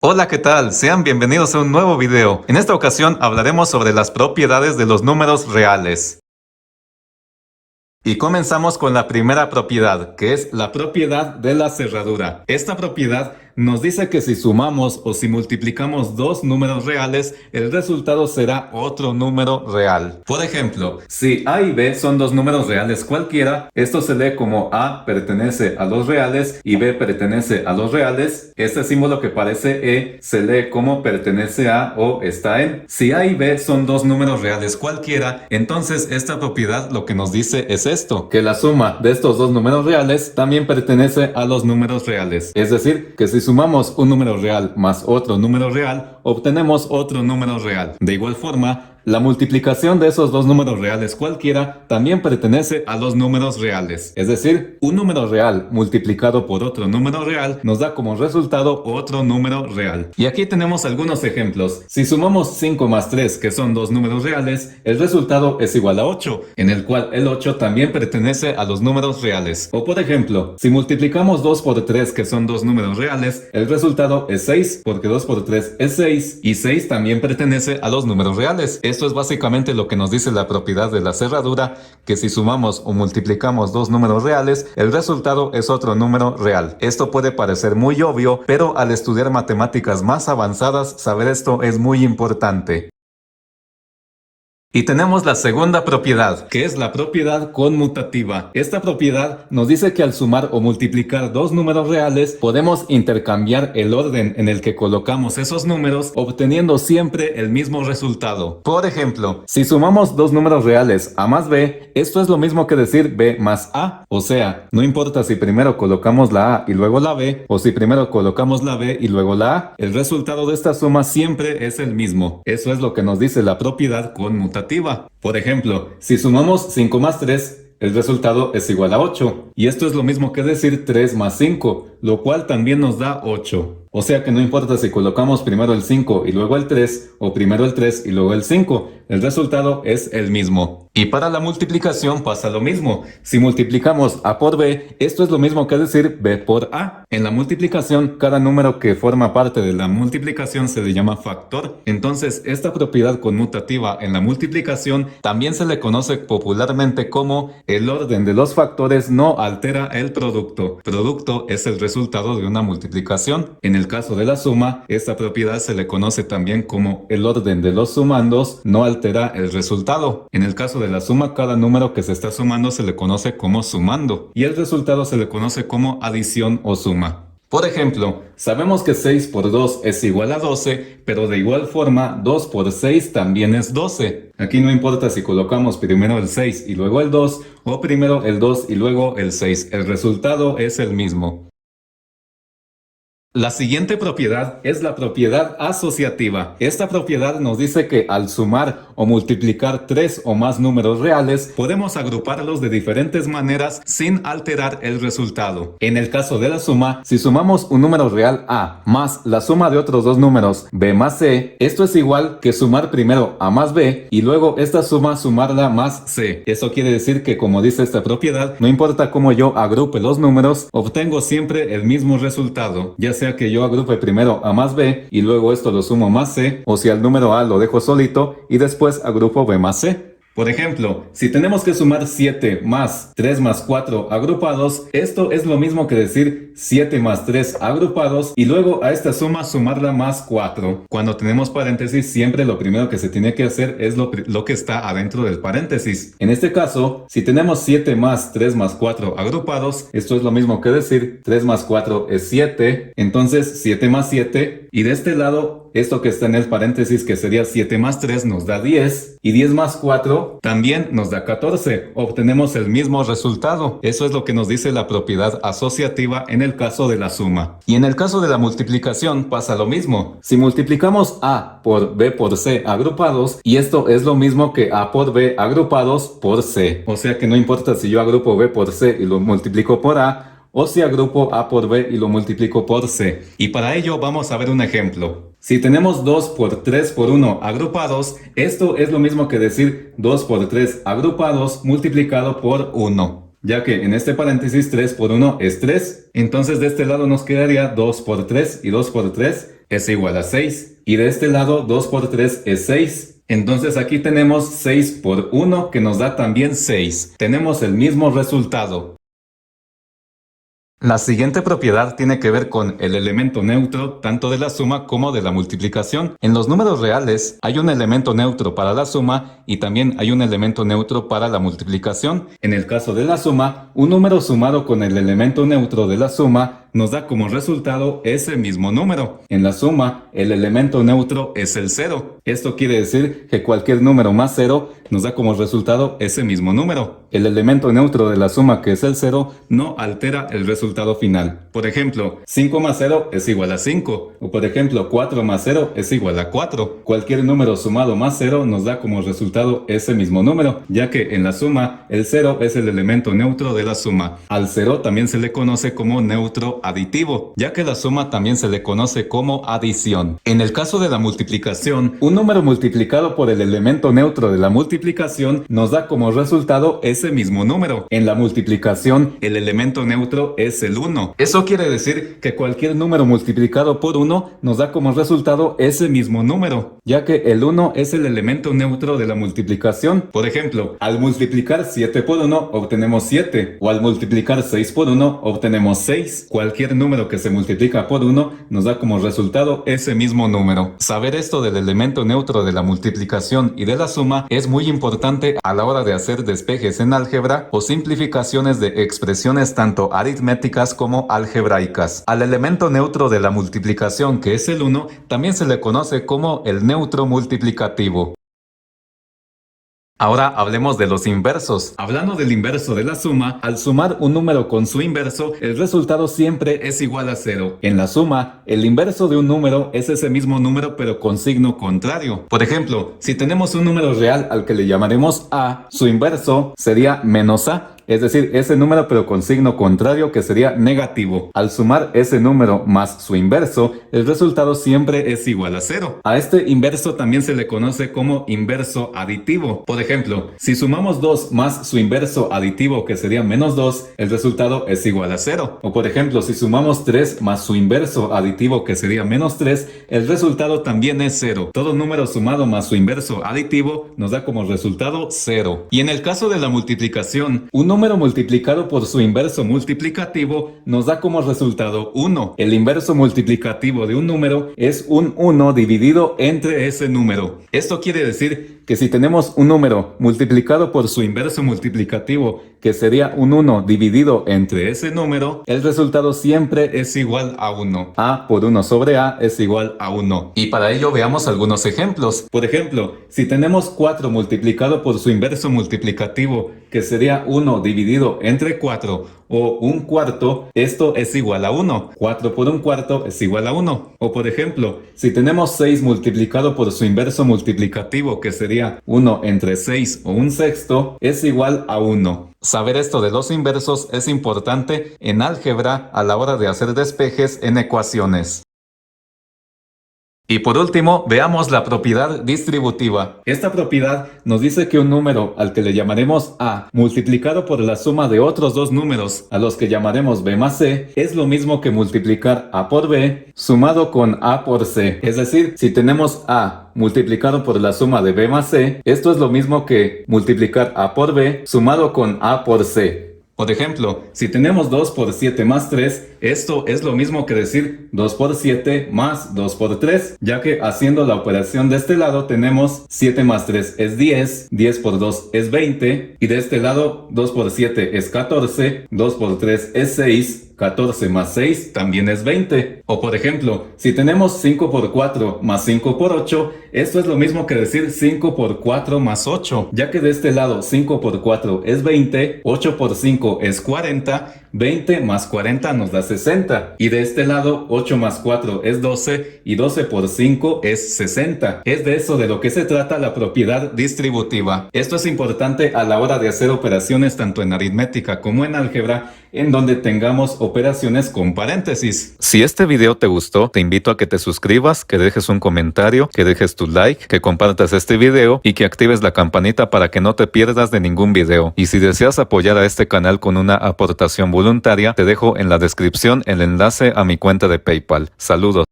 Hola, ¿qué tal? Sean bienvenidos a un nuevo video. En esta ocasión hablaremos sobre las propiedades de los números reales. Y comenzamos con la primera propiedad, que es la propiedad de la cerradura. Esta propiedad nos dice que si sumamos o si multiplicamos dos números reales, el resultado será otro número real. Por ejemplo, si A y B son dos números reales cualquiera, esto se lee como A pertenece a los reales y B pertenece a los reales. Este símbolo que parece E se lee como pertenece a o está en. Si A y B son dos números reales cualquiera, entonces esta propiedad lo que nos dice es esto, que la suma de estos dos números reales también pertenece a los números reales. Es decir, que si sumamos un número real más otro número real, obtenemos otro número real. De igual forma, la multiplicación de esos dos números reales cualquiera también pertenece a los números reales. Es decir, un número real multiplicado por otro número real nos da como resultado otro número real. Y aquí tenemos algunos ejemplos. Si sumamos 5 más 3, que son dos números reales, el resultado es igual a 8, en el cual el 8 también pertenece a los números reales. O por ejemplo, si multiplicamos 2 por 3, que son dos números reales, el resultado es 6, porque 2 por 3 es 6, y 6 también pertenece a los números reales. Esto es básicamente lo que nos dice la propiedad de la cerradura, que si sumamos o multiplicamos dos números reales, el resultado es otro número real. Esto puede parecer muy obvio, pero al estudiar matemáticas más avanzadas, saber esto es muy importante. Y tenemos la segunda propiedad, que es la propiedad conmutativa. Esta propiedad nos dice que al sumar o multiplicar dos números reales, podemos intercambiar el orden en el que colocamos esos números, obteniendo siempre el mismo resultado. Por ejemplo, si sumamos dos números reales A más B, esto es lo mismo que decir B más A. O sea, no importa si primero colocamos la A y luego la B, o si primero colocamos la B y luego la A, el resultado de esta suma siempre es el mismo. Eso es lo que nos dice la propiedad conmutativa. Por ejemplo, si sumamos 5 más 3, el resultado es igual a 8. Y esto es lo mismo que decir 3 más 5, lo cual también nos da 8. O sea que no importa si colocamos primero el 5 y luego el 3, o primero el 3 y luego el 5, el resultado es el mismo. Y para la multiplicación pasa lo mismo. Si multiplicamos A por B, esto es lo mismo que decir B por A. En la multiplicación, cada número que forma parte de la multiplicación se le llama factor. Entonces, esta propiedad conmutativa en la multiplicación también se le conoce popularmente como el orden de los factores no altera el producto. Producto es el resultado de una multiplicación. En el caso de la suma, esta propiedad se le conoce también como el orden de los sumandos no altera el resultado. En el caso de la suma, cada número que se está sumando se le conoce como sumando y el resultado se le conoce como adición o suma. Por ejemplo, sabemos que 6 por 2 es igual a 12, pero de igual forma 2 por 6 también es 12. Aquí no importa si colocamos primero el 6 y luego el 2, o primero el 2 y luego el 6, el resultado es el mismo. La siguiente propiedad es la propiedad asociativa. Esta propiedad nos dice que al sumar o multiplicar tres o más números reales, podemos agruparlos de diferentes maneras sin alterar el resultado. En el caso de la suma, si sumamos un número real A más la suma de otros dos números B más C, esto es igual que sumar primero A más B y luego esta suma sumarla más C. Eso quiere decir que, como dice esta propiedad, no importa cómo yo agrupe los números, obtengo siempre el mismo resultado, ya sea que yo agrupe primero A más B y luego esto lo sumo más C, o si al número A lo dejo solito y después agrupo B más C. Por ejemplo, si tenemos que sumar 7 más 3 más 4 agrupados, esto es lo mismo que decir 7 más 3 agrupados y luego a esta suma sumarla más 4. Cuando tenemos paréntesis, siempre lo primero que se tiene que hacer es lo que está adentro del paréntesis. En este caso, si tenemos 7 más 3 más 4 agrupados, esto es lo mismo que decir 3 más 4 es 7, entonces 7 más 7, y de este lado, esto que está en el paréntesis, que sería 7 más 3, nos da 10, y 10 más 4 también nos da 14. Obtenemos el mismo resultado. Eso es lo que nos dice la propiedad asociativa en el caso de la suma. Y en el caso de la multiplicación pasa lo mismo. Si multiplicamos A por B por C agrupados, y esto es lo mismo que A por B agrupados por C. O sea que no importa si yo agrupo B por C y lo multiplico por A, o si agrupo A por B y lo multiplico por C. Y para ello vamos a ver un ejemplo. Si tenemos 2 por 3 por 1 agrupados, esto es lo mismo que decir 2 por 3 agrupados multiplicado por 1. Ya que en este paréntesis 3 por 1 es 3. Entonces de este lado nos quedaría 2 por 3 y 2 por 3. es igual a 6. Y de este lado 2 por 3 es 6. Entonces aquí tenemos 6 por 1 que nos da también 6. Tenemos el mismo resultado. La siguiente propiedad tiene que ver con el elemento neutro tanto de la suma como de la multiplicación. En los números reales hay un elemento neutro para la suma y también hay un elemento neutro para la multiplicación. En el caso de la suma, un número sumado con el elemento neutro de la suma nos da como resultado ese mismo número. En la suma, el elemento neutro es el 0. Esto quiere decir que cualquier número más 0 nos da como resultado ese mismo número. El elemento neutro de la suma, que es el 0, no altera el resultado final. Por ejemplo, 5 más 0 es igual a 5. O por ejemplo, 4 más 0 es igual a 4. Cualquier número sumado más 0 nos da como resultado ese mismo número, ya que en la suma, el 0 es el elemento neutro de la suma. Al 0 también se le conoce como neutro aditivo, ya que la suma también se le conoce como adición. En el caso de la multiplicación, un número multiplicado por el elemento neutro de la multiplicación nos da como resultado ese mismo número. En la multiplicación, el elemento neutro es el 1. Eso quiere decir que cualquier número multiplicado por 1 nos da como resultado ese mismo número, ya que el 1 es el elemento neutro de la multiplicación. Por ejemplo, al multiplicar 7 por 1 obtenemos 7, o al multiplicar 6 por 1 obtenemos 6. Cualquier número que se multiplica por 1 nos da como resultado ese mismo número. Saber esto del elemento neutro de la multiplicación y de la suma es muy importante a la hora de hacer despejes en álgebra o simplificaciones de expresiones tanto aritméticas como algebraicas. Al elemento neutro de la multiplicación, que es el 1, también se le conoce como el neutro multiplicativo. Ahora hablemos de los inversos. Hablando del inverso de la suma, al sumar un número con su inverso, el resultado siempre es igual a 0. En la suma, el inverso de un número es ese mismo número pero con signo contrario. Por ejemplo, si tenemos un número real al que le llamaremos a, su inverso sería menos a. Es decir, ese número pero con signo contrario, que sería negativo. Al sumar ese número más su inverso, el resultado siempre es igual a 0. A este inverso también se le conoce como inverso aditivo. Por ejemplo, si sumamos 2 más su inverso aditivo, que sería menos 2, el resultado es igual a 0. O por ejemplo, si sumamos 3 más su inverso aditivo, que sería menos 3, el resultado también es 0. Todo número sumado más su inverso aditivo nos da como resultado 0. Y en el caso de la multiplicación, un número multiplicado por su inverso multiplicativo nos da como resultado 1. El inverso multiplicativo de un número es un 1 dividido entre ese número. Esto quiere decir que si tenemos un número multiplicado por su inverso multiplicativo, que sería un 1 dividido entre ese número, el resultado siempre es igual a 1. A por 1 sobre A es igual a 1. Y para ello veamos algunos ejemplos. Por ejemplo, si tenemos 4 multiplicado por su inverso multiplicativo, que sería 1 dividido entre 4, o un cuarto, esto es igual a 1. 4 por un cuarto es igual a 1. O por ejemplo, si tenemos 6 multiplicado por su inverso multiplicativo, que sería 1 entre 6 o un sexto, es igual a 1. Saber esto de los inversos es importante en álgebra a la hora de hacer despejes en ecuaciones. Y por último, veamos la propiedad distributiva. Esta propiedad nos dice que un número al que le llamaremos a, multiplicado por la suma de otros dos números, a los que llamaremos b más c, es lo mismo que multiplicar a por b sumado con a por c. Es decir, si tenemos a multiplicado por la suma de b más c, esto es lo mismo que multiplicar a por b sumado con a por c. Por ejemplo, si tenemos 2 por 7 más 3, esto es lo mismo que decir 2 por 7 más 2 por 3, ya que haciendo la operación de este lado tenemos 7 más 3 es 10, 10 por 2 es 20, y de este lado 2 por 7 es 14, 2 por 3 es 6, 14 más 6 también es 20. O por ejemplo, si tenemos 5 por 4 más 5 por 8, esto es lo mismo que decir 5 por 4 más 8, ya que de este lado 5 por 4 es 20, 8 por 5 es 40, 20 más 40 nos da 60. Y de este lado 8 más 4 es 12 y 12 por 5 es 60. Es de eso de lo que se trata la propiedad distributiva. Esto es importante a la hora de hacer operaciones tanto en aritmética como en álgebra, en donde tengamos operaciones con paréntesis. Si este video te gustó, te invito a que te suscribas, que dejes un comentario, que dejes tu like, que compartas este video y que actives la campanita para que no te pierdas de ningún video. Y si deseas apoyar a este canal con una aportación voluntaria, te dejo en la descripción el enlace a mi cuenta de PayPal. Saludos.